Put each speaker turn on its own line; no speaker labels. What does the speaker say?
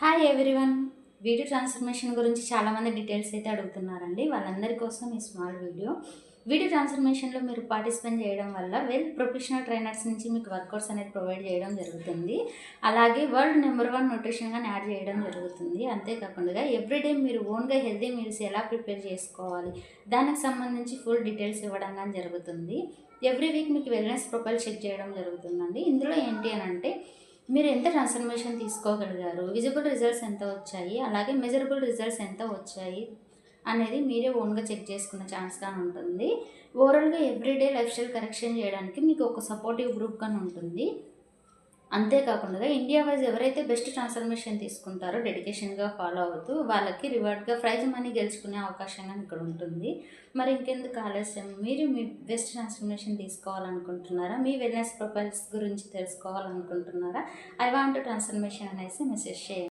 Hi everyone. Video transformation గురించి చాలామంది details అయితే అడుగుతున్నారండి. వాళ్ళందరి కోసం ఈ స్మాల్ వీడియో ట్రాన్స్ఫర్మేషన్లో మీరు పార్టిసిపేట్ చేయడం వల్ల ప్రొఫెషనల్ ట్రైనర్స్ నుంచి మీకు వర్కౌట్స్ అనేది ప్రొవైడ్ చేయడం జరుగుతుంది. అలాగే వరల్డ్ నెంబర్ 1 న్యూట్రిషన్గా యాడ్ చేయడం జరుగుతుంది. అంతేకాకుండా ఎవ్రీడే మీరు ఓన్గా హెల్తీ మీల్స్ ఎలా ప్రిపేర్ చేసుకోవాలి, దానికి సంబంధించి ఫుల్ డీటెయిల్స్ ఇవ్వడం కానీ జరుగుతుంది. ఎవ్రీ వీక్ మీకు వెల్నెస్ ప్రొఫైల్ చెక్ చేయడం జరుగుతుందండి. ఇందులో ఏంటి అని అంటే మీరు ఎంత ట్రాన్స్ఫర్మేషన్ తీసుకోగలిగారు, విజిబుల్ రిజల్ట్స్ ఎంత వచ్చాయి, అలాగే మెజరబుల్ రిజల్ట్స్ ఎంత వచ్చాయి అనేది మీరే ఓన్గా చెక్ చేసుకున్న ఛాన్స్గా ఉంటుంది. ఓవరాల్గా ఎవ్రీడే లైఫ్ స్టైల్ కరెక్షన్ చేయడానికి మీకు ఒక సపోర్టివ్ గ్రూప్ కానీ ఉంటుంది. అంతేకాకుండా ఇండియా వైజ్ ఎవరైతే బెస్ట్ ట్రాన్స్ఫర్మేషన్ తీసుకుంటారో డెడికేషన్గా ఫాలో అవుతూ వాళ్ళకి రివార్డ్గా ప్రైజ్ మనీ గెలుచుకునే అవకాశంగా ఇక్కడ ఉంటుంది. మరి ఇంకెందుకు ఆలస్యం, మీరు మీ బెస్ట్ ట్రాన్స్ఫర్మేషన్ తీసుకోవాలనుకుంటున్నారా, మీ వెల్నెస్ ప్రొఫైల్స్ గురించి తెలుసుకోవాలనుకుంటున్నారా, ఐ వాంట్ ట్రాన్స్ఫర్మేషన్ అనేసి మెసేజ్ చేయండి.